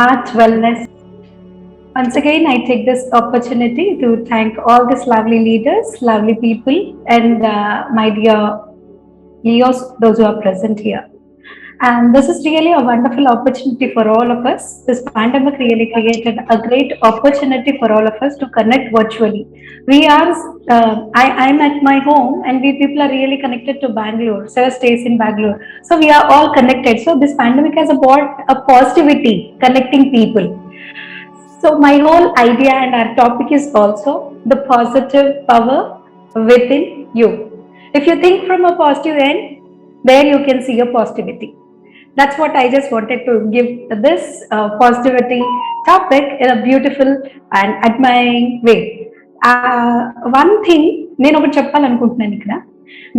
Heart Wellness. Once again, I take this opportunity to thank all these lovely leaders, lovely people, and my dear Leos, those who are present here. And this is really a wonderful opportunity for all of us. This pandemic really created a great opportunity for all of us to connect virtually. We are, I'm at my home, and we people are really connected to Bangalore. Sarah stays in Bangalore. So we are all connected. So this pandemic has brought a positivity connecting people. So my whole idea and our topic is also the positive power within you. If you think from a positive end, there you can see a positivity. That's what I just wanted to give this positivity topic in a beautiful and admiring way. One thing నేను ఒకటి చెప్పాలనుకుంటున్నాను ఇక్కడ.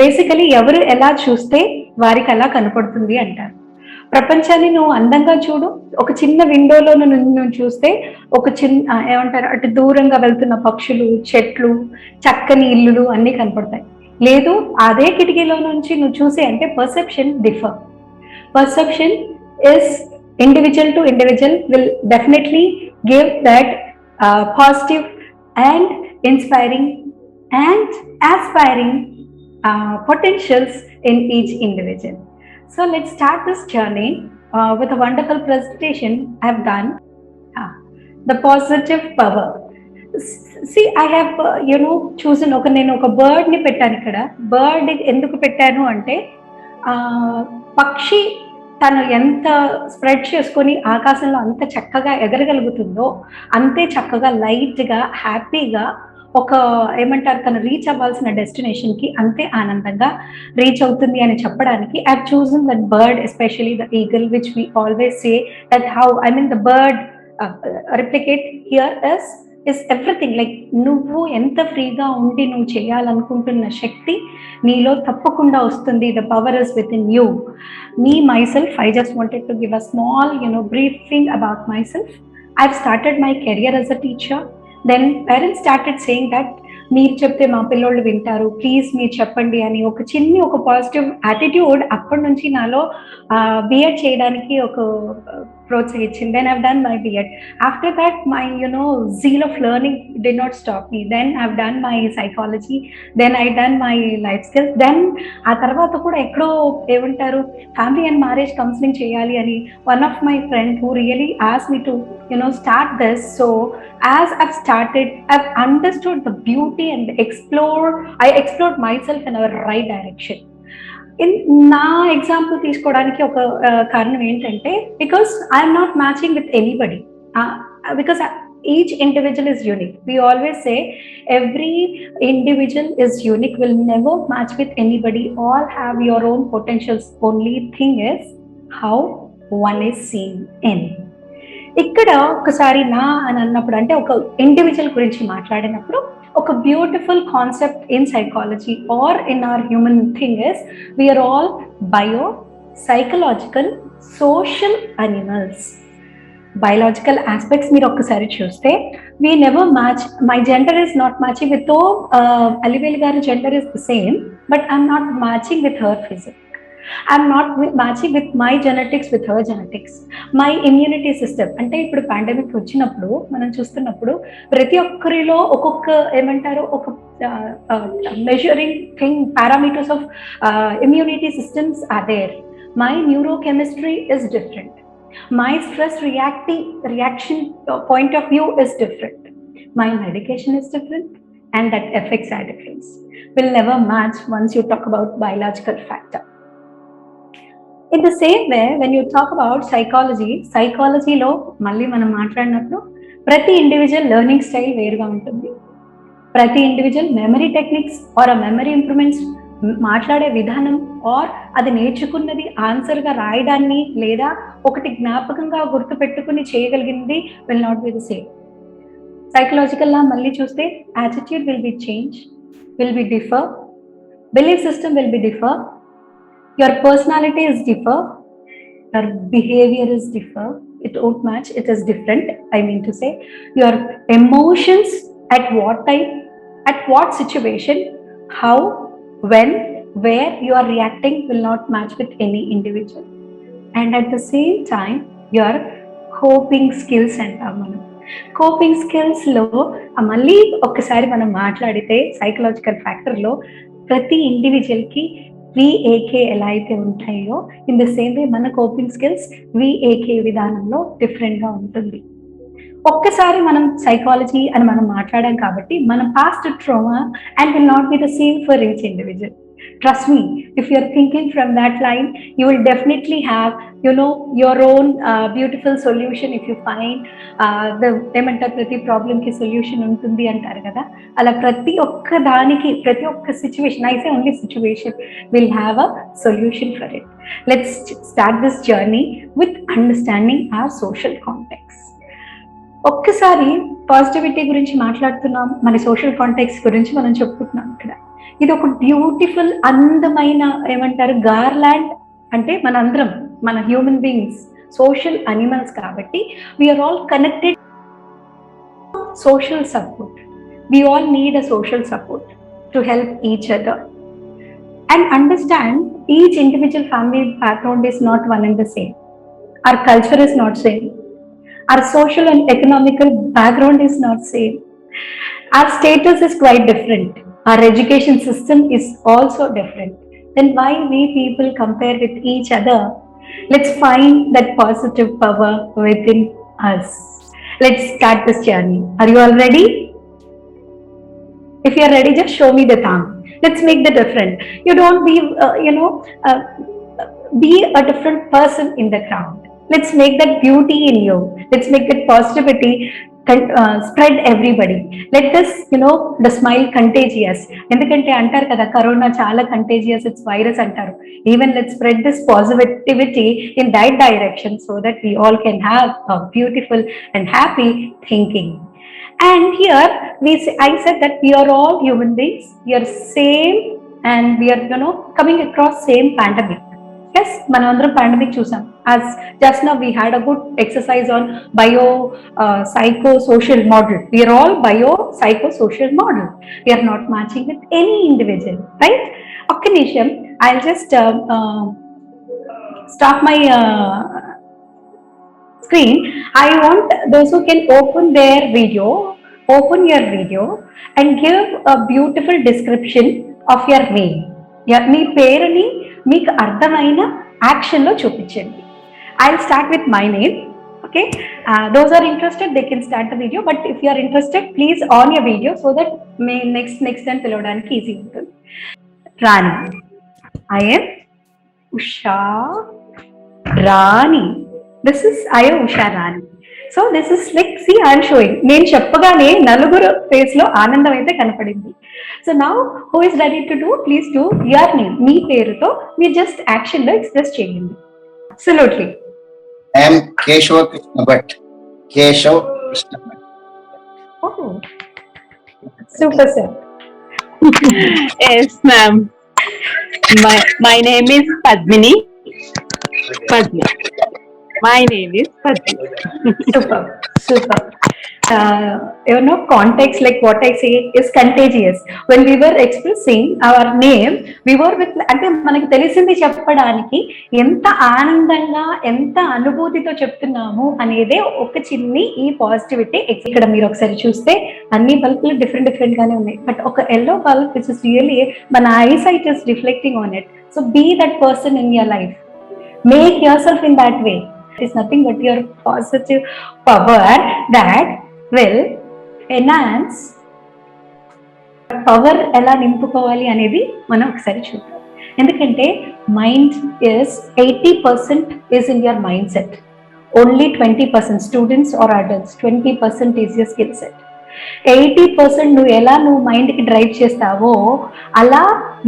Basically ఎవరు ఎలా చూస్తే వారికి అలా కనపడుతుంది అంటారు. ప్రపంచాన్ని నువ్వు అందంగా చూడు, ఒక చిన్న విండోలో నువ్వు చూస్తే ఒక చిన్న ఏమంటారు అటు దూరంగా వెళ్తున్న పక్షులు, చెట్లు, చక్కని ఇల్లులు అన్నీ కనపడతాయి. లేదు అదే కిటికీలో నుంచి నువ్వు చూసే అంటే perception differ. Perception is individual to individual will definitely give that positive and inspiring and aspiring potentials in each individual. So let's start this journey with a wonderful presentation I've done. The positive power. See, I have chosen నేను ఒక bird ని పెట్టాను ఇక్కడ. Bird ఎందుకు పెట్టాను అంటే పక్షి తను ఎంత స్ప్రెడ్ చేసుకొని ఆకాశంలో అంత చక్కగా ఎగరగలుగుతుందో అంతే చక్కగా లైట్గా హ్యాపీగా ఒక ఏమంటారు తను రీచ్ అవ్వాల్సిన డెస్టినేషన్కి అంతే ఆనందంగా రీచ్ అవుతుంది అని చెప్పడానికి I have chosen that bird especially the eagle which we always say that how I mean the bird replicate here is everything like నువ్వు ఎంత ఫ్రీగా ఉండి నువ్వు చేయాలనుకుంటున్న శక్తి నీలో తప్పకుండా వస్తుంది. The power is with in you. Me myself, I just wanted to give a small briefing about myself. I've started my career as a teacher. Then parents started saying that మీరు చెప్తే మా పిల్లోళ్ళు వింటారు, ప్లీజ్ మీరు చెప్పండి అని ఒక positive attitude అప్పటి నుంచి నాలో బిఎడ్ చేయడానికి ఒక ప్రోత్సహించింది. Then I've done my BEd. After that my zeal of learning did not stop me. Then I've done my psychology, then I done my life skills. Then ఆ తర్వాత కూడా ఎక్కడో ఏమంటారు ఫ్యామిలీ అండ్ మ్యారేజ్ కౌన్సిలింగ్ చేయాలి అని one of my friend who really asked me to start this. So as I've started, I've understood the beauty and I explored myself in a right direction. నా example తీసుకోవడానికి ఒక కారణం ఏంటంటే because I'm not matching with anybody, because each individual is unique. We always say every individual is unique, will never match with anybody. All have your own potentials. Only thing is how one is seen in. ఇక్కడ ఒకసారి నా అని అన్నప్పుడు అంటే ఒక individual గురించి మాట్లాడినప్పుడు ఒక beautiful concept in psychology or in our human thing is we are all bio psychological social animals. Biological aspects మీరు ఒక్కసారి చూస్తే we never match. My gender is not matching with Alivelu గారి gender is the same, but I'm not matching with her physique. I'm not matching with my genetics with her genetics. My immunity system అంటే ఇప్పుడు pandemic వచ్చినప్పుడు మనం చూస్తున్నప్పుడు ప్రతి ఒక్కరిలో ఒక్కొక్క ఏమంటారు ఒక measuring thing parameters of immunity systems are there. My neurochemistry is different. My stress reaction point of view is different. My medication is different and that affects our difference. Will never match once you talk about biological factor. In the same way, when you talk about psychologyలో మళ్ళీ మనం మాట్లాడినప్పుడు ప్రతి individual learning style వేరుగా ఉంటుంది. ప్రతి individual memory techniques or memory improvements మాట్లాడే విధానం are అది నేర్చుకున్నది ఆన్సర్గా రాయడాన్ని లేదా ఒకటి జ్ఞాపకంగా గుర్తుపెట్టుకుని చేయగలిగింది will not be the same. సైకలాజికల్లా మళ్ళీ చూస్తే attitude will be change, will be differ, belief system will be differ, your personality is differ, your behavior is differ, it won't match, it is different. I mean to say your emotions at what time, at what situation, how, when, where you are reacting will not match with any individual. And at the same time your coping skills అంటాం మనం. Coping స్కిల్స్లో మళ్ళీ ఒక్కసారి మనం మాట్లాడితే psychological ఫ్యాక్టర్లో ప్రతి ఇండివిజువల్కి VAK ఎలా అయితే ఉంటాయో ఇన్ ద సేమ్ వే మన కోపింగ్ స్కిల్స్ విఏకే విధానంలో డిఫరెంట్గా ఉంటుంది. ఒక్కసారి మనం సైకాలజీ అని మనం మాట్లాడాం కాబట్టి మన past trauma and will not be the same for each individual. Trust me, if you're thinking from that line, you will definitely have, your own beautiful solution if you find the ఏమంటారు ప్రతి ప్రాబ్లంకి solution ఉంటుంది అంటారు కదా, అలా ప్రతి ఒక్క దానికి ప్రతి ఒక్క situation, I say only situation will have a solution for it. Let's start this journey with understanding our social context. ఒక్కసారి పాజిటివిటీ గురించి మాట్లాడుతున్నాం, మన సోషల్ కాంటెక్స్ట్ గురించి మనం చెప్పుకుంటున్నాం ఇక్కడ. ఇది ఒక బ్యూటిఫుల్ అందమైన ఏమంటారు గార్లాండ్. అంటే మన అందరం మన హ్యూమన్ బీయింగ్స్ సోషల్ అనిమల్స్ కాబట్టి we are all connected. Social support, we all need a social support to help each other and understand each individual family background is not one and the same. Our culture is not same, our social and economical background is not same, our status is quite different, our education system is also different. Then why we people compare with each other? Let's find that positive power within us. Let's start this journey. Are you all ready? If you are ready, just show me the thumb. Let's make the difference. You don't be be a different person in the crowd. Let's make that beauty in you. Let's make that positivity spread everybody. Let this, the smile contagious. ఎందుకంటే అంటారు కదా corona చాలా contagious, it's virus అంటారు. Even let spread this positivity in that direction so that we all can have a beautiful and happy thinking. And here I said that we are all human beings, we are same and we are coming across same pandemic. Yes, మనం అందరం pandemic చూసాం. as just now we had a good exercise on bio psychosocial model. We are all bio psychosocial model. We are not matching with any individual, right? Okay Nisham, I'll just stop my screen. I want those who can open your video and give a beautiful description of your name. మీ పేరుని మీకు అర్థమైన యాక్షన్లో చూపించండి. I'll start with my name. Okay, those are interested, they can start the video, but if you are interested, please on your video so that may next time పిలవడానికి easy ఉంటుంది. రాణి, I am Usha Rani. I am Usha Rani. So this is like, see, I am showing. నేను చెప్పగానే నలుగురు face లో ఆనందం అయితే కనపడింది. So now who is ready to do? Please do your name. మీ పేరుతో మీరు జస్ట్ యాక్షన్ లో ఎక్స్ప్రెస్ చేయండి. Absolutely. I am Keshav Krishna Bhatt. Keshav Krishna Bhatt. Oh, super sir. Yes, ma'am. My name is Padmini. My name is Padmini. Super. Context, like what I say is contagious. When we were expressing our name, we were with, అంటే మనకి తెలిసింది చెప్పడానికి ఎంత ఆనందంగా ఎంత అనుభూతితో చెప్తున్నాము అనేదే ఒక చిన్ని ఈ పాజిటివిటీ. ఇక్కడ మీరు ఒకసారి చూస్తే అన్ని బల్బులు డిఫరెంట్ గానే ఉన్నాయి, బట్ ఒక yellow bulb which is really మన eyesight is reflecting on it. So be that person in your life, make yourself in that way. It is nothing but your positive power that will enhance. Power ఎలా నింపుకోవాలి అనేది మనం ఒకసారి చూద్దాం. ఎందుకంటే mind is 80% is in your mindset. Only 20% students or adults, 20% is your skill set. 80% నువ్వు మైండ్కి drive చేస్తావో అలా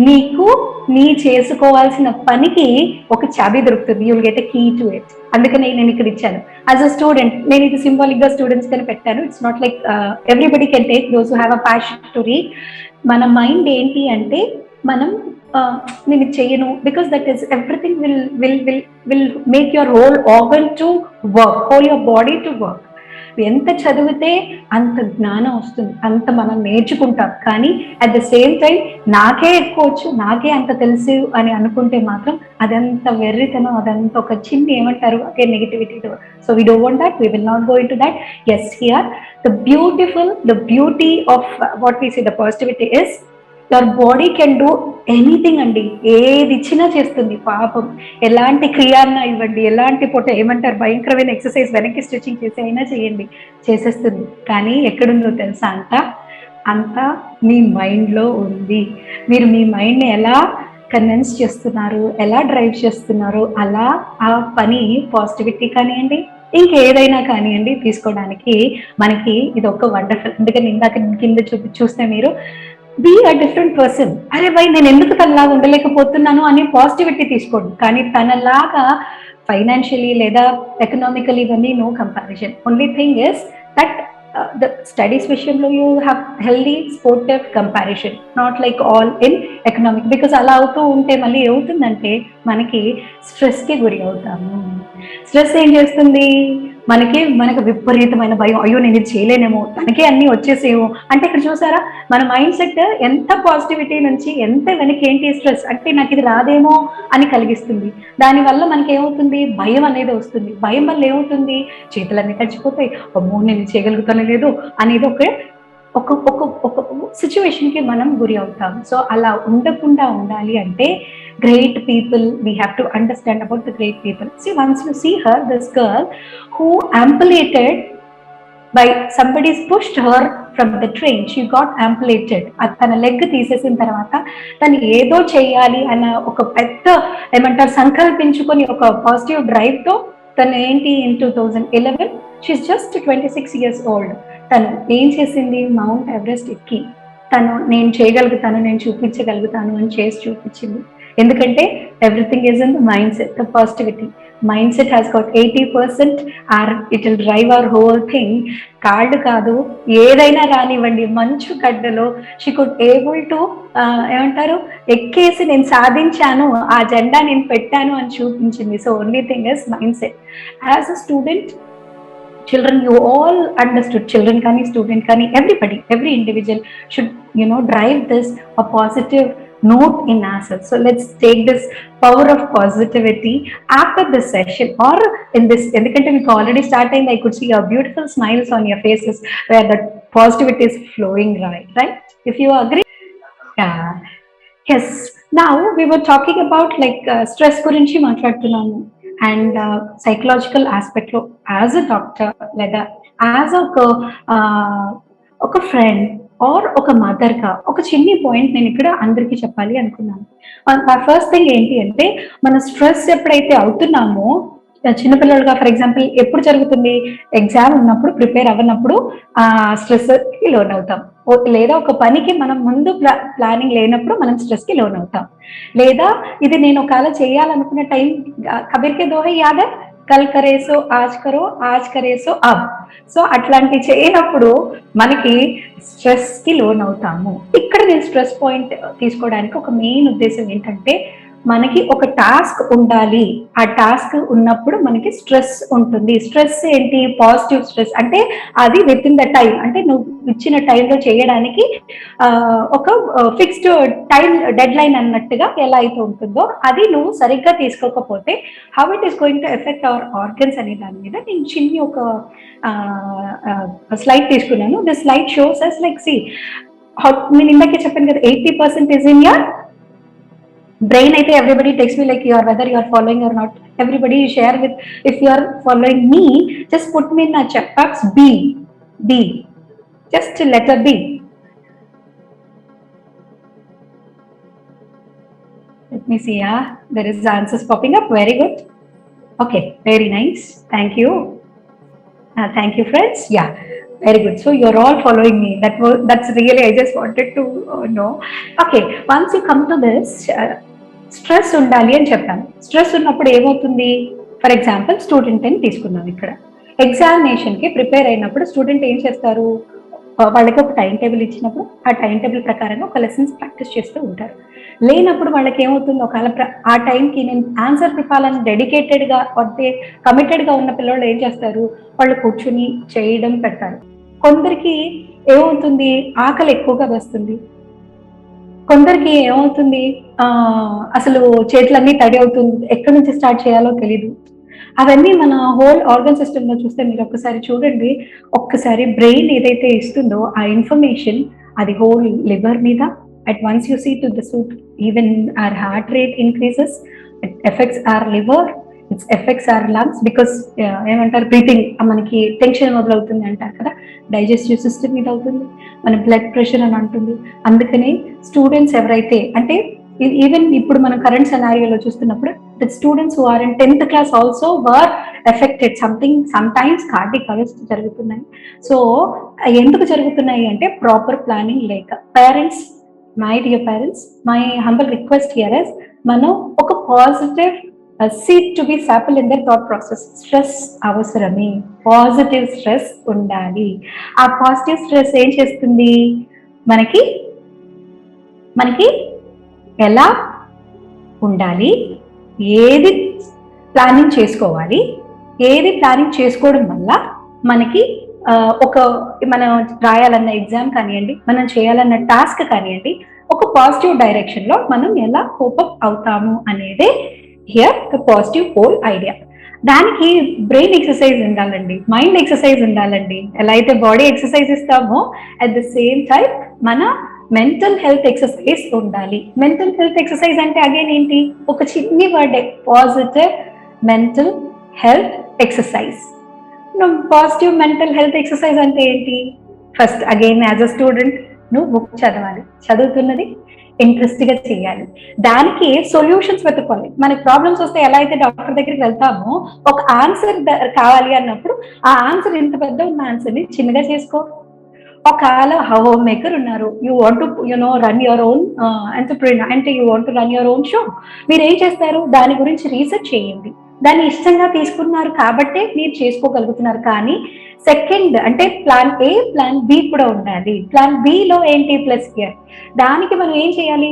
నీకు నీ చేసుకోవాల్సిన పనికి ఒక చాబీ దొరుకుతుంది. You will get a key to it. అందుకని నేను ఇక్కడ ఇచ్చాను యాజ్ అ స్టూడెంట్. నేను ఇది సింబాలిక్ గా స్టూడెంట్స్ కని పెట్టాను. It's not like everybody can take, those who have a passion to read. మన మైండ్ ఏంటి అంటే మనం నేను ఇది చెయ్యను, because that is everything will make your whole organ to work, whole your body to work. ఎంత చదివితే అంత జ్ఞానం వస్తుంది, అంత మనం నేర్చుకుంటాం. కానీ అట్ ద సేమ్ టైం నాకే ఎక్కువ వచ్చు, నాకే అంత తెలుసు అని అనుకుంటే మాత్రం అదంత వెర్రితనం, అదంత ఒక చిన్న ఏమంటారు అదే negativity. So we don't want that, we will not go in to that. Yes, here the beauty of what we say the positivity is your body can do anything అండి. ఏది ఇచ్చినా చేస్తుంది పాపం. ఎలాంటి క్రియాన్న ఇవ్వండి, ఎలాంటి ఏమంటారు భయంకరమైన ఎక్సర్సైజ్ వెనక్కి స్ట్రెచింగ్ చేసి అయినా చేయండి, చేసేస్తుంది. కానీ ఎక్కడుందో తెలుసా అంతా మీ మైండ్లో ఉంది. మీరు మీ మైండ్ని ఎలా కన్విన్స్ చేస్తున్నారు, ఎలా డ్రైవ్ చేస్తున్నారు, అలా ఆ పని పాజిటివిటీ కానివ్వండి ఇంకేదైనా కానివ్వండి తీసుకోవడానికి మనకి ఇది ఒక వండర్ఫుల్. అందుకని ఇందాక కింద చూస్తే మీరు బీ అ డిఫరెంట్ పర్సన్. అరే బై నేను ఎందుకు తనలాగా ఉండలేకపోతున్నాను అని పాజిటివిటీ తీసుకోండి. కానీ తనలాగా ఫైనాన్షియలీ లేదా ఎకనామికలీ ఇవన్నీ no comparison. Only thing is that the studies విషయంలో you have healthy sportive comparison, not like all in economic, because అలా అవుతూ ఉంటే మళ్ళీ ఏమవుతుందంటే మనకి స్ట్రెస్కి గురి అవుతాము. స్ట్రెస్ ఏం చేస్తుంది, మనకు విపరీతమైన భయం, అయ్యో నేను ఇది చేయలేనేమో, తనకే అన్ని వచ్చేసేమో అంటే. ఇక్కడ చూసారా మన మైండ్ సెట్ ఎంత పాజిటివిటీ నుంచి ఎంత వెనక్కి ఏంటి స్ట్రెస్ అంటే నాకు ఇది రాదేమో అని కలిగిస్తుంది. దానివల్ల మనకి ఏమవుతుంది, భయం అనేది వస్తుంది. భయం వల్ల ఏమవుతుంది, చేతులన్నీ తడిచిపోతాయి, అమ్మో నేను చేయగలుగుతాను లేదు అనేది ఒక సిచ్యువేషన్కి మనం గురి అవుతాం. సో అలా ఉండకుండా ఉండాలి అంటే great people, we have to understand about the great people. See, once you see her, this girl who amputated by somebody's pushed her from the train, she got amputated. తన లెగ్ తీసేసిన తర్వాత తను ఏదో చేయాలి అన్న ఒక పెద్ద ఏమంటారు సంకల్పించుకొని ఒక పాజిటివ్ డ్రైవ్ తో తను ఏంటి in 2011 she's just 26 years old. తను ఏం చేసింది, మౌంట్ ఎవరెస్ట్ ఎక్కి తను నేను చేయగలుగుతాను, నేను చూపించగలుగుతాను అని చేసి చూపించింది. ఎందుకంటే everything is in the mindset, the positivity. Mindset has got 80% or it will drive our whole thing. కాళ్ళు కాదు ఏదైనా రానివ్వండి, మంచు గడ్డలో షీ కుడ్ ఏబుల్ టు ఏమంటారు ఎక్కేసి నేను సాధించాను, ఆ జెండా నేను పెట్టాను అని చూపించింది. So only thing is mind set. As a student, children, you all understood, children kani student kani everybody, every individual should drive this a positive note in ourselves. So let's take this power of positivity after this session or in this, endukante we already starting, I could see your beautiful smiles on your faces where the positivity is flowing, right? If you agree. Yeah. Yes, now we were talking about like stress gurinchi maatladutunnanu and psychological aspect lo as a doctor లేదా as ఒక friend or ఒక mother గా ఒక చిన్ని point నేను ఇక్కడ అందరికీ చెప్పాలి అనుకున్నాను. ఫస్ట్ థింగ్ ఏంటి అంటే మన స్ట్రెస్ ఎప్పుడైతే అవుతున్నామో చిన్నపిల్లలుగా ఫర్ ఎగ్జాంపుల్ ఎప్పుడు జరుగుతుంది, ఎగ్జామ్ ఉన్నప్పుడు ప్రిపేర్ అవ్వనప్పుడు స్ట్రెస్ కి లోన్ అవుతాం, లేదా ఒక పనికి మనం ముందు ప్లానింగ్ లేనప్పుడు మనం స్ట్రెస్ కి లోన్ అవుతాం, లేదా ఇది నేను ఒకవేళ చేయాలనుకున్న టైం కబీర్ కే దోహే యాద్ హై, కల్ కరేసో ఆజ్ కరో, ఆజ్ కరేసో అబ్. సో అట్లాంటి చేయనప్పుడు మనకి స్ట్రెస్ కి లోన్ అవుతాము. ఇక్కడ నేను స్ట్రెస్ పాయింట్ తీసుకోవడానికి ఒక మెయిన్ ఉద్దేశం ఏంటంటే మనకి ఒక టాస్క్ ఉండాలి, ఆ టాస్క్ ఉన్నప్పుడు మనకి స్ట్రెస్ ఉంటుంది. స్ట్రెస్ ఏంటి, పాజిటివ్ స్ట్రెస్ అంటే అది విత్ ఇన్ ద టైం, అంటే నువ్వు ఇచ్చిన టైంలో చేయడానికి ఒక ఫిక్స్డ్ టైం డెడ్ లైన్ అన్నట్టుగా ఎలా అయితే ఉంటుందో అది నువ్వు సరిగ్గా తీసుకోకపోతే how it is going to effect our organs అనే దాని మీద నేను చిన్ని ఒక స్లైడ్ తీసుకున్నాను. This slide shows us like see నేను ఇందాకే చెప్పాను కదా 80% ఇస్ ఇన్ యువర్ brain. అయితే everybody takes me like whether you are following or not, everybody share with, if you are following me just put me in a chat box B, just letter B. Let me see. There is answers popping up. Very good. Okay, very nice, thank you. Thank you friends. Yeah, very good. So you're all following me. That's really, I just wanted to know. Okay, once you come to this stress ఉండాలి అని చెప్పాను. Stress ఉన్నప్పుడు ఏమవుతుంది, for example student అని తీసుకున్నాం. ఇక్కడ ఎగ్జామినేషన్కి prepare అయినప్పుడు student ఏం చేస్తారు, వాళ్ళకి ఒక టైం టేబుల్ ఇచ్చినప్పుడు ఆ టైం టేబుల్ ప్రకారంగా ఒక లెసన్స్ ప్రాక్టీస్ చేస్తూ ఉంటారు. లేనప్పుడు వాళ్ళకి ఏమవుతుంది, ఒకవేళ ఆ టైంకి నేను ఆన్సర్ చెప్పాలని డెడికేటెడ్గా అంటే కమిటెడ్గా ఉన్న పిల్లలు ఏం చేస్తారు, వాళ్ళు కూర్చుని చేయడం పెడతారు. కొందరికి ఏమవుతుంది, ఆకలి ఎక్కువగా వస్తుంది, కొందరికి ఏమవుతుంది అసలు చేతులన్నీ తడి అవుతుంది, ఎక్కడి నుంచి స్టార్ట్ చేయాలో తెలీదు. అవన్నీ మన హోల్ ఆర్గన్ సిస్టమ్ లో చూస్తే మీరు ఒక్కసారి చూడండి, ఒక్కసారి బ్రెయిన్ ఏదైతే ఇస్తుందో ఆ ఇన్ఫర్మేషన్ అది హోల్ లివర్ మీద, at once you see to the suit even our heart rate increases, it effects our liver, it's effects our lungs, because ఏమంటారు బ్రీతింగ్ మనకి టెన్షన్ మొదలవుతుంది అంటారు కదా, డైజెస్టివ్ సిస్టమ్ మీద అవుతుంది, మన బ్లడ్ ప్రెషర్ అని అంటుంది. అందుకని స్టూడెంట్స్ ఎవరైతే అంటే ఈవెన్ ఇప్పుడు మనం కరెంట్ సెనారియోలో చూస్తున్నప్పుడు the students who are in 10th class also were affected sometimes cardiac arrest జరుగుతున్నాయి. సో ఎందుకు జరుగుతున్నాయి అంటే ప్రాపర్ ప్లానింగ్ లేక. Parents, my dear parents, my humble request here is మనం ఒక positive seed to be supple in their thought process. Stress అవసరమే, positive stress ఉండాలి. ఆ పాజిటివ్ స్ట్రెస్ ఏం చేస్తుంది, మనకి ఎలా ఉండాలి, ఏది ప్లానింగ్ చేసుకోవాలి, ఏది ప్లానింగ్ చేసుకోవడం వల్ల మనకి మనం రాయాలన్న ఎగ్జామ్ కానివ్వండి, మనం చేయాలన్న టాస్క్ కానివ్వండి, ఒక పాజిటివ్ డైరెక్షన్ లో మనం ఎలా కోపప్ అవుతాము అనేదే here the positive whole idea. దానికి బ్రెయిన్ ఎక్సర్సైజ్ ఉండాలండి, మైండ్ ఎక్సర్సైజ్ ఉండాలండి. ఎలా అయితే బాడీ ఎక్సర్సైజ్ ఇస్తామో అట్ ద సేమ్ టైం మన మెంటల్ హెల్త్ ఎక్సర్సైజ్ ఉండాలి. మెంటల్ హెల్త్ ఎక్సర్సైజ్ అంటే అగైన్ ఏంటి, ఒక చిన్ని వర్డే, positive mental health exercise. Positive mental health exercise అంటే ఏంటి, first again as a student నువ్వు బుక్ చదవాలి, చదువుతున్నది ఇంట్రెస్ట్ గా చేయాలి, దానికి సొల్యూషన్స్ వెతుక్కోవాలి. మనకి ప్రాబ్లమ్స్ వస్తే ఎలా అయితే డాక్టర్ దగ్గరికి వెళ్తామో ఒక ఆన్సర్ కావాలి అన్నప్పుడు ఆ ఆన్సర్ ఇంత పెద్ద ఉన్న ఆన్సర్ ని చిన్నగా చేసుకో. ఒకవేళ హోమ్ మేకర్ ఉన్నారు, you want to run your own entrepreneur అంటే you want to run your own show, మీరు ఏం చేస్తారు, దాని గురించి రీసెర్చ్ చేయండి. దాన్ని ఇష్టంగా తీసుకున్నారు కాబట్టే మీరు చేసుకోగలుగుతున్నారు. కానీ సెకండ్ అంటే ప్లాన్ ఏ, ప్లాన్ బి కూడా ఉండాలి. ప్లాన్ బి లో ఏంటి, ప్లస్ ఇయర్. దానికి మనం ఏం చేయాలి,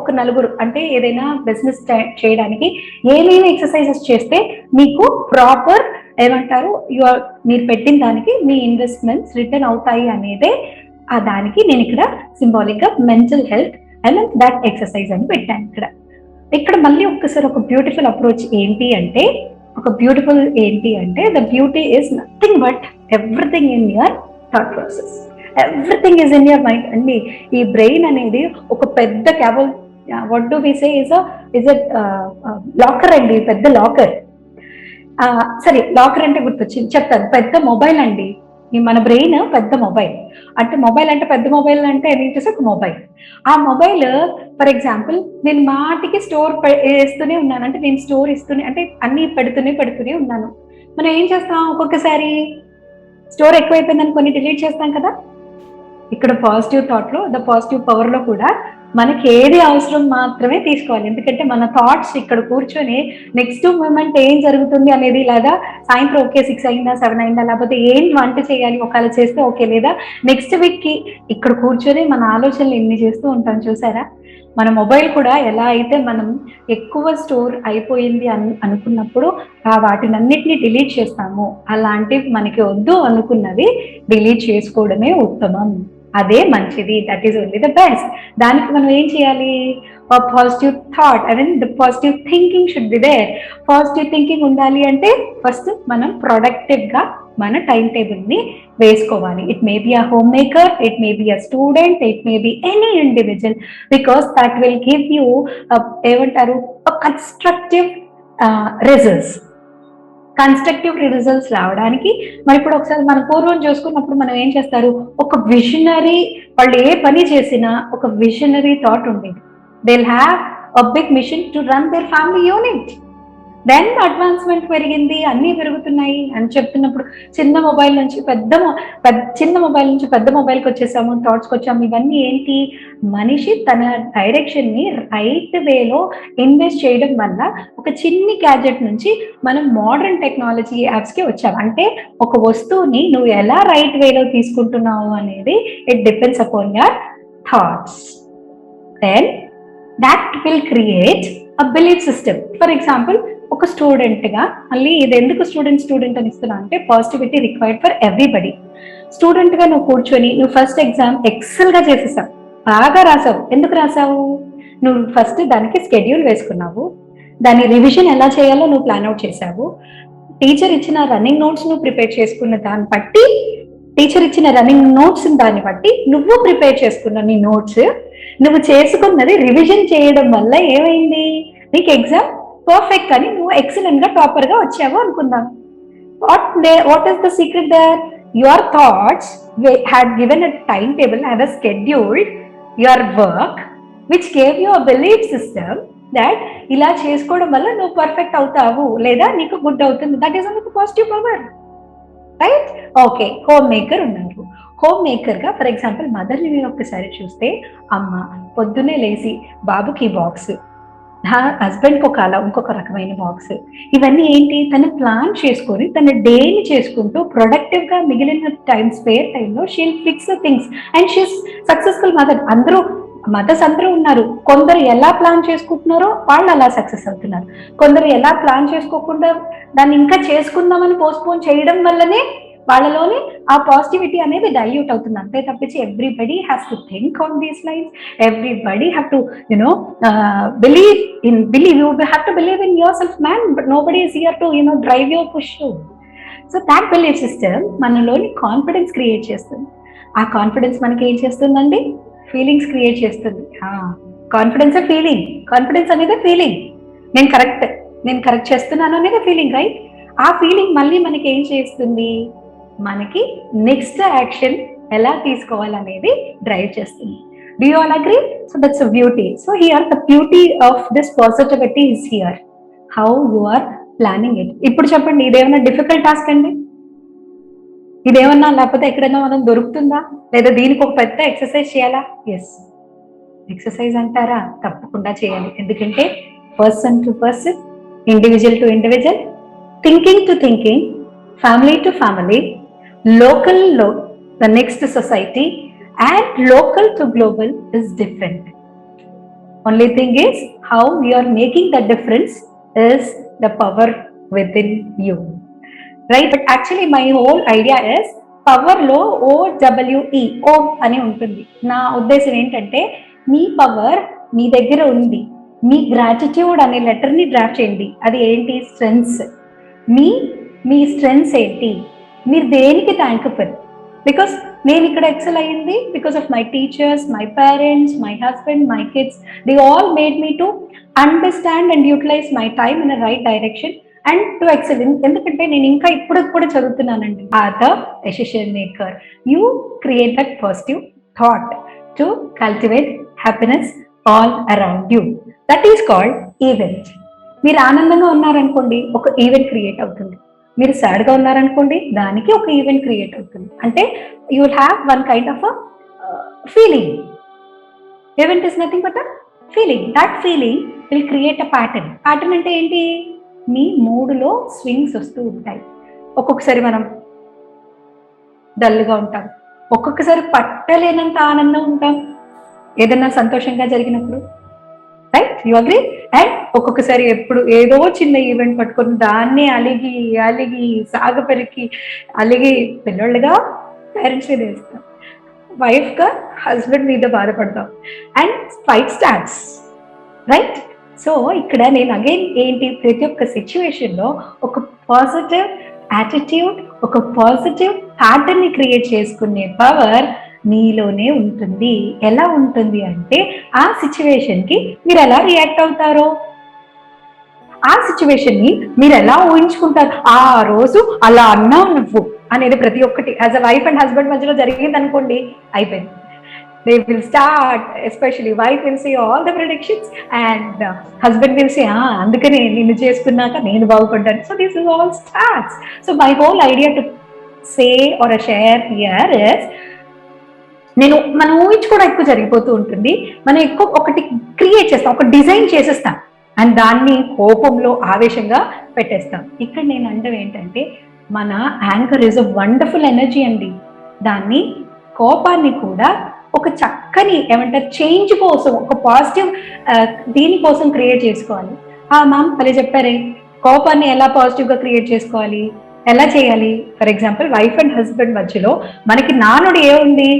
ఒక నలుగురు అంటే ఏదైనా బిజినెస్ చేయడానికి ఏమేమి ఎక్సర్సైజెస్ చేస్తే మీకు ప్రాపర్ ఏమంటారు మీరు పెట్టిన దానికి మీ ఇన్వెస్ట్మెంట్స్ రిటర్న్ అవుతాయి అనేదే ఆ దానికి నేను ఇక్కడ సింబాలిక్ గా mental health and that exercise అని పెట్టాను. ఇక్కడ మళ్ళీ ఒక్కసారి ఒక బ్యూటిఫుల్ అప్రోచ్ ఏంటి అంటే the beauty is nothing but everything in your thought process, everything is in your mind అండి. ఈ బ్రెయిన్ అనేది ఒక పెద్ద క్యాబల్, what do we say is locker అండి, పెద్ద లాకర్. సరే లాకర్ అంటే గుర్తొచ్చింది, చెప్తాను. పెద్ద మొబైల్ అండి, మన బ్రెయిన్ పెద్ద మొబైల్. అంటే మొబైల్ అంటే పెద్ద మొబైల్ అంటే ఏంటంటే ఒక మొబైల్. ఆ మొబైల్ ఫర్ ఎగ్జాంపుల్ నేను మాటికి స్టోర్ వేస్తూనే ఉన్నాను, అంటే నేను స్టోర్ ఇస్తూనే అంటే అన్ని పెడుతూనే ఉన్నాను. మనం ఏం చేస్తాం, ఒక్కొక్కసారి స్టోర్ ఎక్కువైపోయిందని కొన్ని డిలీట్ చేస్తాం కదా. ఇక్కడ పాజిటివ్ థాట్ లో, ద పాజిటివ్ పవర్ లో కూడా మనకి ఏది అవసరం మాత్రమే తీసుకోవాలి. ఎందుకంటే మన థాట్స్ ఇక్కడ కూర్చొని నెక్స్ట్ మూమెంట్ ఏం జరుగుతుంది అనేది, ఇలాగా సాయంత్రం ఓకే 6 అయిందా 7 అయిందా, లేకపోతే ఏం వంట చేయాలి ఒకవేళ చేస్తే ఓకే, లేదా నెక్స్ట్ వీక్ కి ఇక్కడ కూర్చొని మన ఆలోచనలు ఎన్ని చేస్తూ ఉంటాం చూసారా. మన మొబైల్ కూడా ఎలా అయితే మనం ఎక్కువ స్టోర్ అయిపోయింది అనుకున్నప్పుడు వాటినన్నిటిని డిలీట్ చేస్తాము, అలాంటివి మనకి వద్దు అనుకున్నది డిలీట్ చేసుకోవడమే ఉత్తమం, అదే మంచిది, that is only the best. దానికి మనం ఏం చేయాలి, positive thought, I mean the positive thinking should be there. Positive thinking ఉండాలి అంటే ఫస్ట్ మనం ప్రొడక్టివ్ గా మన టైం టేబుల్ ని వేసుకోవాలి. It may be a home maker, it may be a student, it may be any individual, because that will give you ఏమంటారు constructive results. Constructive results రావడానికి మరి ఇప్పుడు ఒకసారి మన పూర్వం చూసుకున్నప్పుడు మనం ఏం చేస్తారు, ఒక విజనరీ, వాళ్ళు ఏ పని చేసినా ఒక విజనరీ థాట్ ఉండేది. They will have a big mission to run their family unit. Then advancement పెరిగింది, అన్నీ పెరుగుతున్నాయి అని చెప్తున్నప్పుడు చిన్న మొబైల్ నుంచి చిన్న మొబైల్ నుంచి పెద్ద మొబైల్కి వచ్చేసాము, థాట్స్కి వచ్చాము. ఇవన్నీ ఏంటి, మనిషి తన డైరెక్షన్ ని రైట్ వేలో ఇన్వెస్ట్ చేయడం వల్ల ఒక చిన్ని గ్యాజెట్ నుంచి మనం మోడర్న్ టెక్నాలజీ యాప్స్ కి వచ్చాం. అంటే ఒక వస్తువుని నువ్వు ఎలా రైట్ వేలో తీసుకుంటున్నావు అనేది it depends upon your thoughts. Then that will create a belief system. For example, ఒక స్టూడెంట్ గా, మళ్ళీ ఇది ఎందుకు స్టూడెంట్ అని ఇస్తున్నా అంటే positivity required for everybody. Student గా నువ్వు కూర్చొని నువ్వు ఫస్ట్ ఎగ్జామ్ ఎక్సెల్ గా చేసేసావు, బాగా రాసావు. ఎందుకు రాసావు? నువ్వు ఫస్ట్ దానికి స్కెడ్యూల్ వేసుకున్నావు, దాని రివిజన్ ఎలా చేయాలో నువ్వు ప్లాన్ అవుట్ చేసావు, టీచర్ ఇచ్చిన రన్నింగ్ నోట్స్ నువ్వు ప్రిపేర్ చేసుకున్న దాన్ని బట్టి, టీచర్ ఇచ్చిన రన్నింగ్ నోట్స్ దాన్ని బట్టి నువ్వు ప్రిపేర్ చేసుకున్న నీ నోట్స్ నువ్వు చేసుకున్నది రివిజన్ చేయడం వల్ల ఏమైంది, నీకు ఎగ్జామ్ పర్ఫెక్ట్ అని నువ్వు ఎక్సలెంట్ గా టాపర్ గా వచ్చావు అనుకుందాం. What is the secret there? Your thoughts had given a time table, had a scheduled your work which gave you a belief system that ఇలా చేసుకోవడం వల్ల నువ్వు పర్ఫెక్ట్ అవుతావు లేదా నీకు గుడ్ అవుతుంది. That is also positive power, right? Okay, home maker ఉన్నారు. Home maker గా ఫర్ ఎగ్జాంపుల్ మదర్ని మీరు ఒక్కసారి చూస్తే, అమ్మ పొద్దున్నే లేచి బాబుకి బాక్స్, హస్బెండ్కి ఇంకొక రకమైన బాక్స్, ఇవన్నీ ఏంటి, తను ప్లాన్ చేసుకొని తన డేని చేసుకుంటూ ప్రొడక్టివ్ గా మిగిలిన స్పేర్ టైంలో she'll fix things and she's successful mother. Mothers అందరూ ఉన్నారు. కొందరు ఎలా ప్లాన్ చేసుకుంటున్నారో వాళ్ళు అలా సక్సెస్ అవుతున్నారు, కొందరు ఎలా ప్లాన్ చేసుకోకుండా దాన్ని ఇంకా చేసుకుందామని పోస్ట్పోన్ చేయడం వల్లనే వాళ్ళలోని ఆ పాజిటివిటీ అనేది డైల్యూట్ అవుతుంది. అంతే తప్పించి everybody has to think on these lines, everybody have to believe you have to believe in your self man, but nobody is here to drive your push you. So that believe system మనలోని confidence create చేస్తుంది. ఆ confidence మనకి ఏం చేస్తుందండి, feelings create చేస్తుంది. Confidence feeling, confidence అనేది feeling, నేను correct చేస్తున్నాను అనేది ఫీలింగ్, రైట్? ఆ ఫీలింగ్ మళ్ళీ మనకి ఏం చేస్తుంది, మనకి నెక్స్ట్ యాక్షన్ ఎలా తీసుకోవాలనేది డ్రైవ్ చేస్తుంది. Do you all agree? So that's a beauty. So here the beauty of this positivity is here, how you are planning it. ఇప్పుడు చెప్పండి, ఇదేమన్నా డిఫికల్ట్ టాస్క్ అండి? ఇదేమన్నా లేకపోతే ఎక్కడైనా మనం దొరుకుతుందా? లేదా దీనికి ఒక పెద్ద ఎక్సర్సైజ్ చేయాలా? ఎస్, ఎక్సర్సైజ్ అంటారా? తప్పకుండా చేయాలి. ఎందుకంటే person to person, individual to individual, thinking to thinking, family to family, local the next society, and local to global is different. Only thing is how we are making the difference is the power within you, right? But actually my whole idea is power లో OWE O అని ఉంటుంది. నా ఉద్దేశం ఏంటంటే మీ power మీ దగ్గర ఉంది. మీ gratitude అనే letter ని డ్రాఫ్ట్ చేయండి. అది ఏంటి? స్ట్రెంగ్స్. మీ స్ట్రెంగ్స్ ఏంటి? మీరు దేనికి థ్యాంక్ఫుల్? బికాస్ నేను ఇక్కడ ఎక్సెల్ అయ్యింది because of my teachers, my parents, my husband, my kids. They all made me to understand and utilise my time in a right direction and to excel. ఎందుకంటే నేను ఇంకా ఇప్పుడు కూడా చదువుతున్నానండి. The decision maker, you create that positive thought to cultivate happiness all around you. That is called event. మీరు ఆనందంగా ఉన్నారనుకోండి, ఒక ఈవెంట్ క్రియేట్ అవుతుంది. మీరు సాడ్ గా ఉన్నారనుకోండి, దానికి ఒక ఈవెంట్ క్రియేట్ అవుతుంది. అంటే you will have one kind of feeling. Event is nothing but a feeling. That feeling will create a pattern. Pattern అంటే ఏంటి? మీ మూడులో స్వింగ్స్ వస్తూ ఉంటాయి. ఒక్కొక్కసారి మనం డల్గా ఉంటాం, ఒక్కొక్కసారి పట్టలేనంత ఆనందం ఉంటాం ఏదన్నా సంతోషంగా జరిగినప్పుడు, రైట్? You agree? అండ్ ఒక్కొక్కసారి ఎప్పుడు ఏదో చిన్న ఈవెంట్ పట్టుకొని దాన్ని అలిగి సాగపరికి పిల్లలుగా పేరెంట్స్ మీద వేస్తాం, వైఫ్ గా హస్బెండ్ మీద బాధపడతాం and fight starts, right? So ఇక్కడ నేను అగైన్ ఏంటి, ప్రతి ఒక్క సిచ్యువేషన్ లో ఒక పాజిటివ్ యాటిట్యూడ్, ఒక పాజిటివ్ ప్యాటర్న్ ని క్రియేట్ చేసుకునే పవర్ మీలోనే ఉంటుంది. ఎలా ఉంటుంది అంటే ఆ సిచ్యువేషన్ కి మీరు ఎలా రియాక్ట్ అవుతారో, ఆ సిచ్యువేషన్ ని మీరు ఎలా ఊహించుకుంటారు. ఆ రోజు అలా అన్నావు నువ్వు అనేది ప్రతి ఒక్కటి as a wife and husband మధ్యలో జరిగింది అనుకోండి, అయిపోయింది. they will start, especially wife will say all the predictions and husband will say అందుకనే నిన్ను చేసుకున్నాక నేను బాగుపడ్డాను. So this is all starts. So my whole idea to say or a share here is, మనం ఊహించుకోవడం ఎక్కువ జరిగిపోతూ ఉంటుంది. మనం ఎక్కువ ఒకటి క్రియేట్ చేస్తాం, ఒక డిజైన్ చేసేస్తాం అండ్ దాన్ని కోపంలో ఆవేశంగా పెట్టేస్తాం. ఇక్కడ నేను అంటే ఏంటంటే, మన anchor is a wonderful energy అండి. దాన్ని కోపాన్ని కూడా ఒక చక్కని ఏమంటారు చేంజ్ కోసం, ఒక పాజిటివ్ దీనికోసం క్రియేట్ చేసుకోవాలి. మ్యామ్ అదే చెప్పారే, కోపాన్ని ఎలా పాజిటివ్ గా క్రియేట్ చేసుకోవాలి, ఎలా చేయాలి? For example wife and husband మధ్యలో మనకి నానుడి ఏముంది,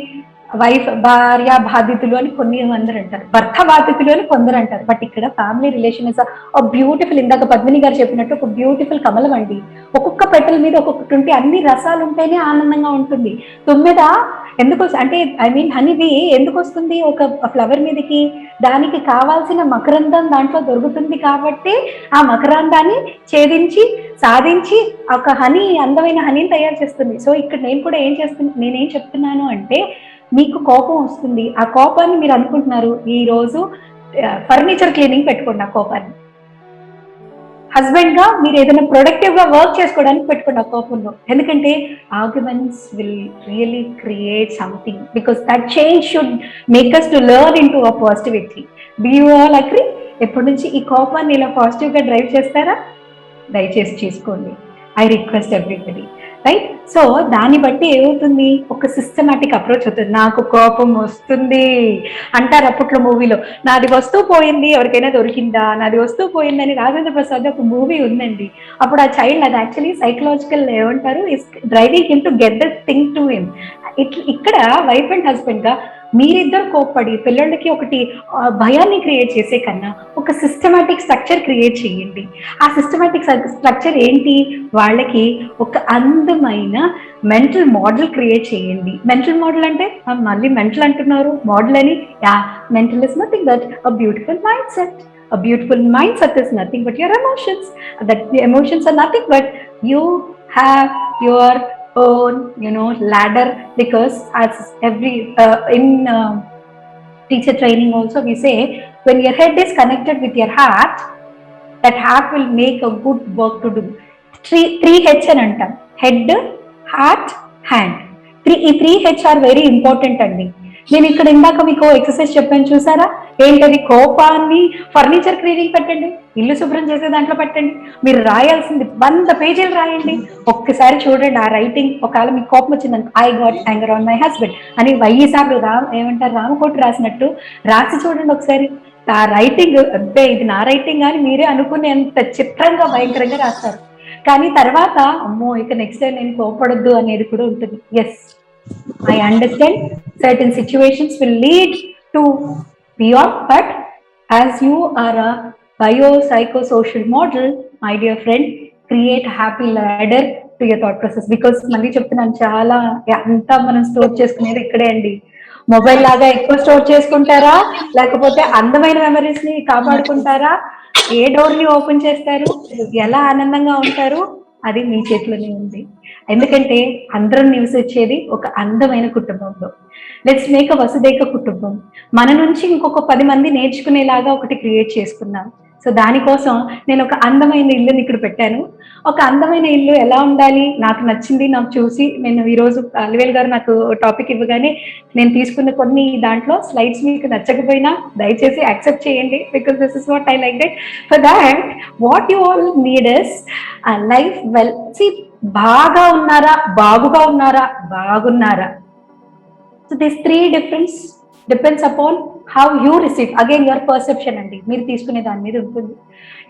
వైఫ్ భార్య బాధితులు అని అందరు అంటారు, భర్త బాధితులు అని కొందరు అంటారు. బట్ ఇక్కడ family relation is a beautiful, ఇందాక పద్మిని గారు చెప్పినట్టు ఒక బ్యూటిఫుల్ కమలం అండి. ఒక్కొక్క పెటల్ మీద ఒక్కొక్కటి ఉంటే అన్ని రసాలు ఉంటేనే ఆనందంగా ఉంటుంది. తుమ్మెద ఎందుకు అంటే హనీబీ ఎందుకు వస్తుంది ఒక ఫ్లవర్ మీదకి? దానికి కావాల్సిన మకరందం దాంట్లో దొరుకుతుంది కాబట్టి ఆ మకరందాన్ని ఛేదించి సాధించి ఒక అందమైన హనీని తయారు చేస్తుంది. సో ఇక్కడ నేనేం చెప్తున్నాను అంటే, మీకు కోపం వస్తుంది, ఆ కోపాన్ని మీరు అనుకుంటున్నారు ఈ రోజు ఫర్నిచర్ క్లీనింగ్ పెట్టుకోండి, ఆ కోపాన్ని హస్బెండ్ గా మీరు ఏదైనా ప్రొడక్టివ్ గా వర్క్ చేసుకోవడానికి పెట్టుకోండి ఆ కోపంలో. ఎందుకంటే arguments will really create something, because that change should make us to learn in to a positivity. Do you all agree? ఎప్పటి నుంచి ఈ కోపాన్ని ఇలా పాజిటివ్ గా డ్రైవ్ చేస్తారా? దయచేసి చేసుకోండి. I request everybody, right? So దాన్ని బట్టి ఏమవుతుంది, ఒక సిస్టమాటిక్ అప్రోచ్ అవుతుంది. నాకు కోపం వస్తుంది అంటారు అప్పట్లో మూవీలో, నాది వస్తూ పోయింది ఎవరికైనా దొరికిందా, నాది వస్తూ పోయిందని రాజేంద్ర ప్రసాద్ ఒక మూవీ ఉందండి. అప్పుడు ఆ చైల్డ్, అది యాక్చువల్లీ సైకలాజికల్ ఏమంటారు, is driving him to get the thing to him. ఇక్కడ వైఫ్ అండ్ హస్బెండ్ గా మీరిద్దరు కోప్పడి పిల్లలకి ఒకటి భయాన్ని క్రియేట్ చేసే కన్నా ఒక సిస్టమాటిక్ స్ట్రక్చర్ క్రియేట్ చేయండి. ఆ సిస్టమాటిక్ స్ట్రక్చర్ ఏంటి, వాళ్ళకి ఒక అందమైన మెంటల్ మోడల్ క్రియేట్ చేయండి. మెంటల్ మోడల్ అంటే మళ్ళీ మెంటల్ అంటున్నారు, మోడల్ అని. Mental is nothing but a beautiful mind set. A beautiful mindset is nothing but your emotions. That the emotions are nothing but you have your own, ladder. Because as every in teacher training also we say, when your head is connected with your heart, that heart will make a good work to do. 3H అని అంటాం, head, heart, hand. ఈ 3H are very important అండి. నేను ఇక్కడ ఇందాక మీకు exercise చెప్పాను చూసారా, ఏంటది? కోపాన్ని ఫర్నిచర్ క్లీనింగ్ పెట్టండి, ఇల్లు శుభ్రం చేసే దాంట్లో పెట్టండి. మీరు రాయాల్సింది 100 పేజీలు రాయండి. ఒక్కసారి చూడండి ఆ రైటింగ్. ఒకవేళ మీకు కోపం వచ్చిందని, I got anger on my husband అని 1000 సార్లు రామకోటి రాసినట్టు రాసి చూడండి ఒకసారి. ఆ రైటింగ్ అంటే ఇది నా రైటింగ్ అని మీరే అనుకునేంత చిత్రంగా భయంకరంగా రాస్తారు. కానీ తర్వాత అమ్మో ఇక నెక్స్ట్ టైం నేను కోపడొద్దు అనేది కూడా ఉంటుంది. Yes, I understand certain situations will lead to beyond, but as you are a biopsychosocial model, my dear friend, create a happy ladder to your thought process. Because మళ్ళీ చెప్తున్నాను, చాలా అంతా మనం స్టోర్ చేసుకునేది ఇక్కడే అండి. మొబైల్ లాగా ఎక్కువ స్టోర్ చేసుకుంటారా, లేకపోతే అందమైన మెమరీస్ ని కాపాడుకుంటారా, ఏ డోర్ ని ఓపెన్ చేస్తారు, ఎలా ఆనందంగా ఉంటారు, అది మీ చేతిలోనే ఉంది. ఎందుకంటే అందరం నివసించేది ఒక అందమైన కుటుంబంలో. లెట్స్ మేక్ అ వసుదైక కుటుంబం. మన నుంచి ఇంకొక 10 మంది నేర్చుకునేలాగా ఒకటి క్రియేట్ చేసుకున్నాం. సో దానికోసం నేను ఒక అందమైన ఇల్లుని ఇక్కడ పెట్టాను. ఒక అందమైన ఇల్లు ఎలా ఉండాలి, నాకు నచ్చింది, నాకు చూసి నేను ఈరోజు అలివేల్ గారు నాకు టాపిక్ ఇవ్వగానే నేను తీసుకున్న కొన్ని దాంట్లో స్లైడ్స్ మీకు నచ్చకపోయినా దయచేసి యాక్సెప్ట్ చేయండి, because this is what I like that. For that what you all need is life well. See, బాగా ఉన్నారా, బాగుగా ఉన్నారా, బాగున్నారా. So this 3 difference depends upon how you receive. Again, your perception అండి, మీరు తీసుకునే దాని మీద ఉంటుంది.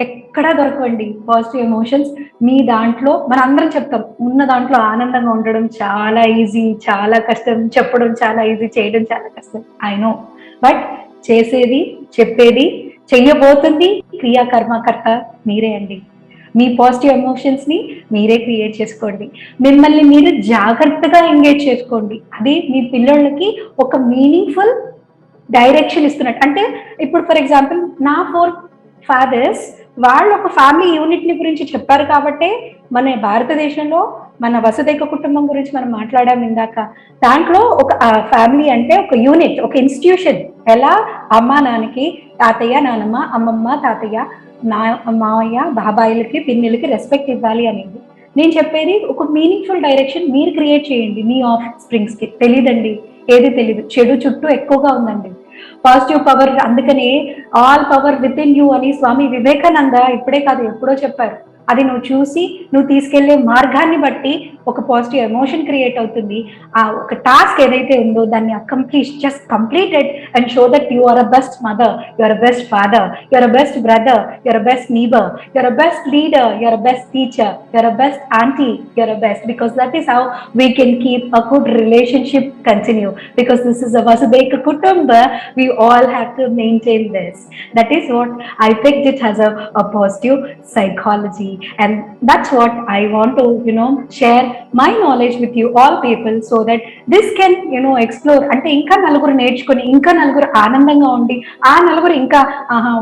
ఎక్కడా దొరకండి పాజిటివ్ ఎమోషన్స్. మీ దాంట్లో మన అందరం చెప్తాం, ఉన్న దాంట్లో ఆనందంగా ఉండడం చాలా ఈజీ, చాలా కష్టం. చెప్పడం చాలా ఈజీ, చేయడం చాలా కష్టం. ఐ నో, బట్ చేసేది, చెప్పేది, చెయ్యబోతుంది క్రియాకర్మకర్త మీరే అండి. మీ పాజిటివ్ ఎమోషన్స్ ని మీరే క్రియేట్ చేసుకోండి. మిమ్మల్ని మీరు జాగ్రత్తగా ఎంగేజ్ చేసుకోండి. అది మీ పిల్లలకి ఒక మీనింగ్ఫుల్ డైరెక్షన్ ఇస్తున్నట్టు. అంటే ఇప్పుడు ఫర్ ఎగ్జాంపుల్ నా 4 fathers వాళ్ళు ఒక ఫ్యామిలీ యూనిట్ ని గురించి చెప్పారు కాబట్టి మన భారతదేశంలో మన వసుదైక కుటుంబం గురించి మనం మాట్లాడాం ఇందాక. దాంట్లో ఒక ఫ్యామిలీ అంటే ఒక యూనిట్, ఒక ఇన్స్టిట్యూషన్. ఎలా అమ్మ నాన్నకి, తాతయ్య నానమ్మ, అమ్మమ్మ తాతయ్య, మావయ్య బాబాయిలకి పిన్నులకి రెస్పెక్ట్ ఇవ్వాలి అనేది. నేను చెప్పేది ఒక మీనింగ్ఫుల్ డైరెక్షన్ మీరు క్రియేట్ చేయండి మీ ఆఫ్ స్ప్రింగ్స్ కి. తెలీదండి, ఏది తెలీదు, చెడు చుట్టూ ఎక్కువగా ఉందండి. పాజిటివ్ పవర్, అందుకనే all power with in you అని స్వామి వివేకానంద ఇప్పుడే కాదు ఎప్పుడో చెప్పారు. అది నువ్వు చూసి నువ్వు తీసుకెళ్లే మార్గాన్ని బట్టి ఒక పాజిటివ్ ఎమోషన్ క్రియేట్ అవుతుంది. ఆ ఒక టాస్క్ ఏదైతే ఉందో దాన్ని just complete it and show that you are a best mother, you are a best father, you are a best brother, you are a best neighbor, you are a best leader, you are a best teacher, you are a best auntie, you are a best, because that is how we can keep a good relationship continue, because this is a Vasudhaiva Kutumba, we all have to maintain this. That is what I picked it as a positive psychology, and that's what I want to share my knowledge with you all people, so that this can explore అంటే ఇంకా నలుగురు నేర్చుకుని ఇంకా నలుగురు ఆనందంగా ఉండి ఆ నలుగురు ఇంకా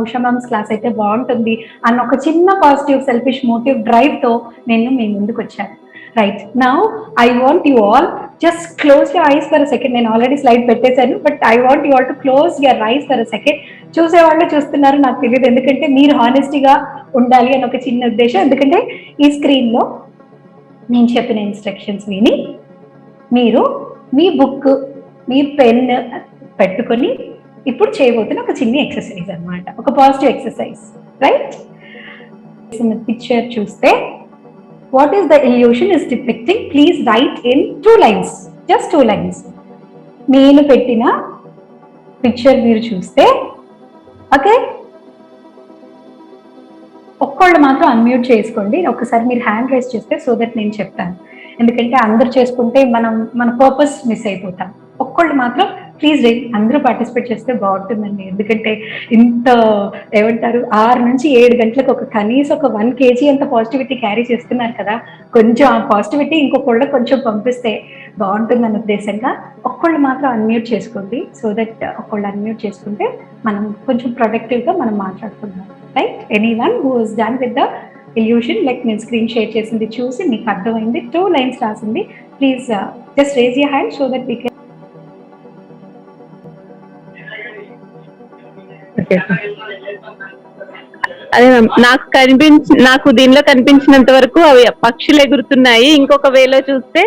ఉషా మ్యామ్స్ క్లాస్ అయితే బాగుంటుంది అన్న ఒక చిన్న పాజిటివ్ సెల్ఫిష్ మోటివ్ డ్రైవ్ తో నేను మీ ముందుకు వచ్చాను. Right now I want you all just close your eyes for a second. నేను ఆల్రెడీ స్లైడ్ పెట్టేశాను, but I want you all to close your eyes for a second. చూసేవాళ్ళు చూస్తున్నారు నాకు తెలియదు, ఎందుకంటే మీరు హానెస్టీగా ఉండాలి అని ఒక చిన్న ఉద్దేశం. ఎందుకంటే ఈ స్క్రీన్ లో నేను చెప్పిన ఇన్స్ట్రక్షన్స్ విని మీరు మీ బుక్ మీ పెన్ పెట్టుకొని ఇప్పుడు చేయబోతున్న ఒక చిన్న ఎక్సర్సైజ్ అన్నమాట, ఒక పాజిటివ్ ఎక్సర్సైజ్. రైట్, పిక్చర్ చూస్తే what is the illusion is depicting, please right in 2 lines, just 2 lines. నేను పెట్టిన పిక్చర్ మీరు చూస్తే ఓకే, ఒక్కళ్ళు మాత్రం అన్మ్యూట్ చేసుకోండి. ఒకసారి మీరు హ్యాండ్ రైజ్ చేస్తే సో దట్ నేను చెప్తాను, ఎందుకంటే అందరు చేసుకుంటే మన పర్పస్ మిస్ అయిపోతాం. ఒక్కళ్ళు మాత్రం ప్లీజ్ అందరూ పార్టిసిపేట్ చేస్తే బాగుంటుందండి, ఎందుకంటే ఇంత ఏమంటారు 6 నుంచి 7 గంటలకు ఒక కనీసం ఒక 1 kg అంత పాజిటివిటీ క్యారీ చేస్తున్నారు కదా, కొంచెం ఆ పాజిటివిటీ ఇంకొకళ్ళు కొంచెం పంపిస్తే బాగుంటుందన్న ఉద్దేశంగా ఒక్కళ్ళు మాత్రం అన్మ్యూట్ చేసుకోండి. సో దట్ ఒక్కళ్ళు అన్మ్యూట్ చేసుకుంటే మనం కొంచెం ప్రొడక్టివ్గా మనం మాట్లాడుకుందాం. Right, anyone who is done with the illusion, like నేను స్క్రీన్ షేర్ చేసింది చూసి మీకు అర్థమైంది 2 lines రాసింది, please just raise your hand so that we can. అదే నాకు దీనిలో కనిపించినంత వరకు అవి పక్షులు ఎగురుతున్నాయి. ఇంకొక వేలో చూస్తే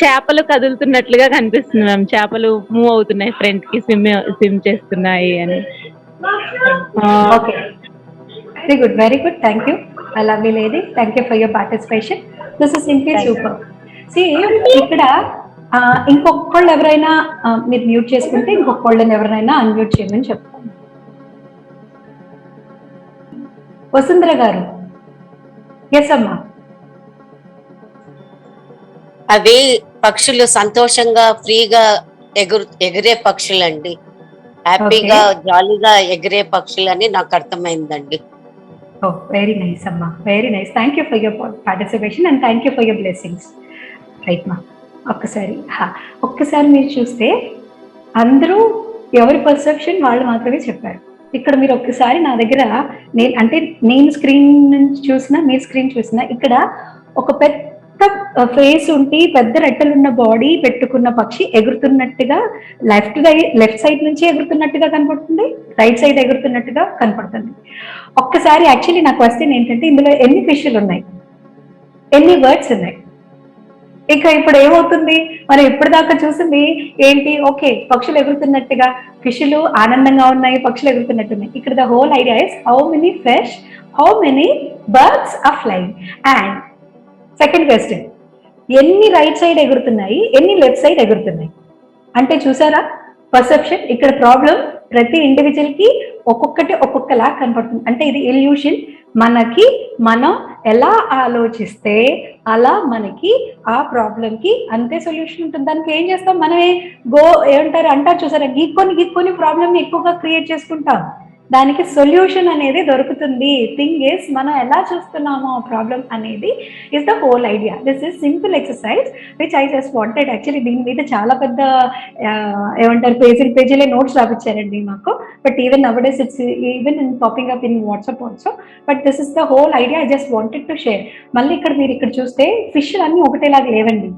చేపలు కదులుతున్నట్లుగా కనిపిస్తుంది మ్యామ్. చేపలు మూవ్ అవుతున్నాయి, ఫ్రంట్ కి స్విమ్ చేస్తున్నాయి అని. Okay, very good, very good, thank you lovely lady, thank you for your participation. This is simply super. See ఇక్కడ ఇంకొకళ్ళు ఎవరైనా మీరు మ్యూట్ చేసుకుంటే ఇంకొకళ్ళని ఎవరైనా అన్మ్యూట్ చేయమని చెప్తాను. వసుంధర గారు. ఎస్ అమ్మా. అవి పక్షులు సంతోషంగా ఫ్రీగా ఎగిరే పక్షులండి, హ్యాపీగా జాలీగా ఎగిరే పక్షులని నాకు అర్థమైందండి. ఓ వెరీ నైస్ అమ్మా, very nice, thank you for your participation and thank you for your blessings. Right మా, ఒక్కసారి మీరు చూస్తే అందరూ ఎవరి పర్సెప్షన్ వాళ్ళు మాత్రమే చెప్పారు. ఇక్కడ మీరు ఒక్కసారి నా దగ్గర నేను స్క్రీన్ నుంచి చూసినా మీరు స్క్రీన్ చూసినా ఇక్కడ ఒక పెద్ద ఫేస్ ఉండి పెద్ద రెట్టలున్న బాడీ పెట్టుకున్న పక్షి ఎగురుతున్నట్టుగా లెఫ్ట్ సైడ్ నుంచి ఎగురుతున్నట్టుగా కనపడుతుంది, రైట్ సైడ్ ఎగురుతున్నట్టుగా కనపడుతుంది. ఒక్కసారి యాక్చువల్లీ నా క్వశ్చన్ ఏంటంటే ఇందులో ఎన్ని ఫిష్లు ఉన్నాయి, ఎన్ని బర్డ్స్ ఉన్నాయి? ఇక ఇప్పుడు ఏమవుతుంది, మనం ఇప్పటిదాకా చూసింది ఏంటి, ఓకే పక్షులు ఎగురుతున్నట్టుగా, ఫిష్లు ఆనందంగా ఉన్నాయి, పక్షులు ఎగురుతున్నట్టున్నాయి. ఇక్కడ the whole idea is how many fish, how many birds are flying. And second question, ఎన్ని రైట్ సైడ్ ఎగురుతున్నాయి, ఎన్ని లెఫ్ట్ సైడ్ ఎగురుతున్నాయి? అంటే చూసారా పర్సెప్షన్, ఇక్కడ ప్రాబ్లం ప్రతి ఇండివిజువల్ కి ఒక్కొక్కటి ఒక్కొక్కలా కనపడుతుంది. అంటే ఇది ఇల్యూషన్. మనం ఎలా ఆలోచిస్తే అలా మనకి ఆ ప్రాబ్లం కి అంతే సొల్యూషన్ ఉంటుంది. దానికి ఏం చేస్తాం, మనమే అంటారు చూసారా, గీక్కొని ప్రాబ్లమ్ ని ఎక్కువగా క్రియేట్ చేసుకుంటాం. దానికి సొల్యూషన్ అనేది దొరుకుతుంది. థింగ్ ఈస్ మనం ఎలా చూస్తున్నామో ఆ ప్రాబ్లం అనేది is the whole idea. This is simple exercise which I just wanted. Actually దీని మీద చాలా పెద్ద ఏమంటారు పేజీలే నోట్స్ రాపించారండి మాకు. But even nowadays it's even in popping up in WhatsApp also. But this is the whole idea. I just wanted to share. మళ్ళీ మీరు ఇక్కడ చూస్తే ఫిష్ అన్ని ఒకటేలాగా లేవండి.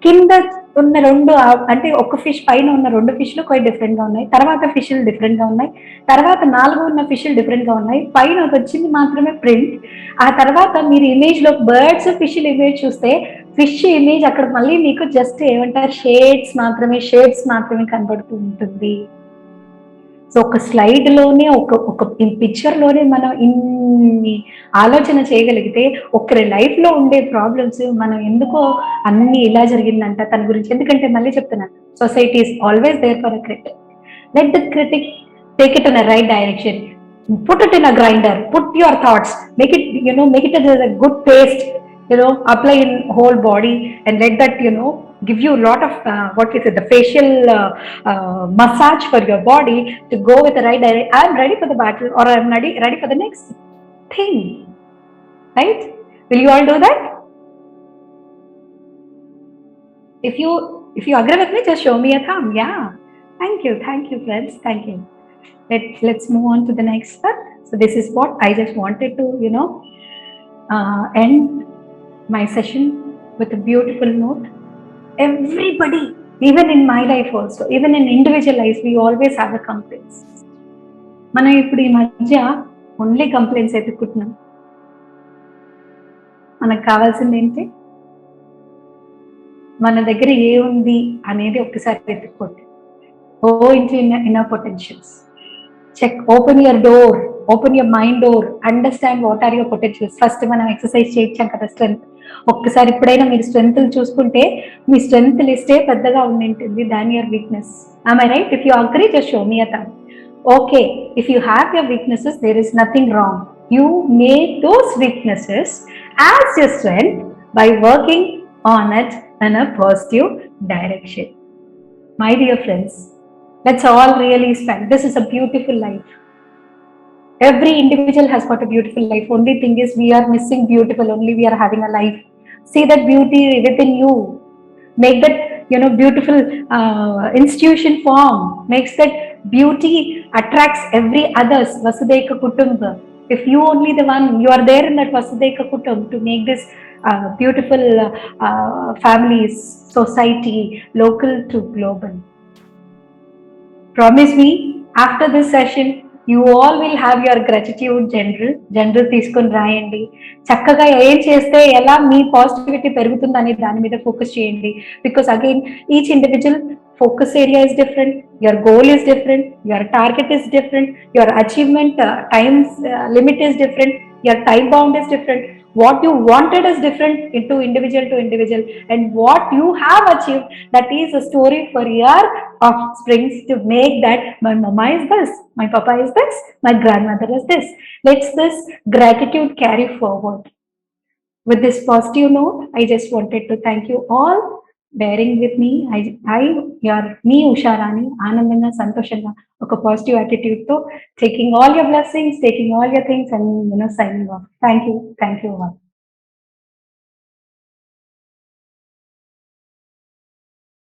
కింద ఉన్న రెండు అంటే ఒక ఫిష్ పైన ఉన్న 2 ఫిష్లు కొంచెం డిఫరెంట్ గా ఉన్నాయి. తర్వాత ఫిష్లు డిఫరెంట్ గా ఉన్నాయి. తర్వాత 4 ఉన్న ఫిష్లు డిఫరెంట్ గా ఉన్నాయి. పైన వచ్చింది మాత్రమే ప్రింట్. ఆ తర్వాత మీరు ఇమేజ్ లో బర్డ్స్ ఫిష్ల ఇమేజ్ చూస్తే ఫిష్ ఇమేజ్ అక్కడ మళ్ళీ మీకు జస్ట్ ఏమంటారు షేడ్స్ మాత్రమే కనబడుతూ ఉంటుంది. సో ఒక స్లైడ్ లోనే ఒక పిక్చర్ లోనే మనం ఇన్ని ఆలోచన చేయగలిగితే ఒకరి లైఫ్ లో ఉండే ప్రాబ్లమ్స్ మనం ఎందుకో అన్ని ఇలా జరిగిందంట తన గురించి. ఎందుకంటే మళ్ళీ చెప్తున్నాను, society is always there for a critic. Let the critic take it in a right direction. Put it in a grinder, put your thoughts, make it as a good paste, apply in whole body and let that give you a lot of the facial massage for your body to go with the right direction. I am ready for the battle, or I am ready for the next thing, right? Will you all do that? If you agree with me, just show me a thumb. Yeah, thank you friends, thank you. Let's move on to the next step. So this is what I just wanted to end my session with a beautiful note. Everybody, even in my life also, even in individual life, we always have a complaints. మనం ఇప్పుడు ఈ మధ్య only complaints ఎత్తుకుంటున్నాం. మనకు కావాల్సింది ఏంటి? మన దగ్గర ఏముంది అనేది ఒక్కసారి ఎత్తుక్కోండి. Go into inner potentials. Check, open your door, open your mind door, understand what are your potentials. First మనం ఎక్సర్సైజ్ చేయించాం కదా స్ట్రెంగ్త్. ఒక్కసారి ఇప్పుడైనా మీరు స్ట్రెంగ్త్ చూసుకుంటే మీ స్ట్రెంగ్త్ లిస్టే పెద్దగా ఉంటుంది than your weakness. Am I right? If you agree, just show me a thumb. Okay, if you have your weaknesses, there is nothing wrong. You make those weaknesses as your strength by working on it in a positive direction. My dear friends, let's all really spend. This is a beautiful life. Every individual has got a beautiful life. Only thing is we are missing beautiful. Only we are having a life. See that beauty within you. Make that beautiful institution form. Makes that beauty attracts every others. Vasudhaiva Kutumba. If you only the one, you are there in that Vasudhaiva Kutumba to make this beautiful families, society, local to global. Promise me, after this session, you all will have your gratitude general తీసుకొని రాయండి. చక్కగా ఏం చేస్తే ఎలా మీ positivity పెరుగుతుంది అనే దాని మీద ఫోకస్ చేయండి. Because again each individual focus area is different, your goal is different, your target is different, your achievement times limit is different, your time bound is different. What you wanted is different into individual to individual, and what you have achieved, that is a story for your offsprings to make that my mama is this, my papa is this, my grandmother is this. Let's this gratitude carry forward. With this positive note, I just wanted to thank you all bearing with me. మీ ఉషారాణి ఆనందంగా సంతోషంగా ఒక positive attitude తో taking all your blessings, taking all your things and signing off. Thank you all.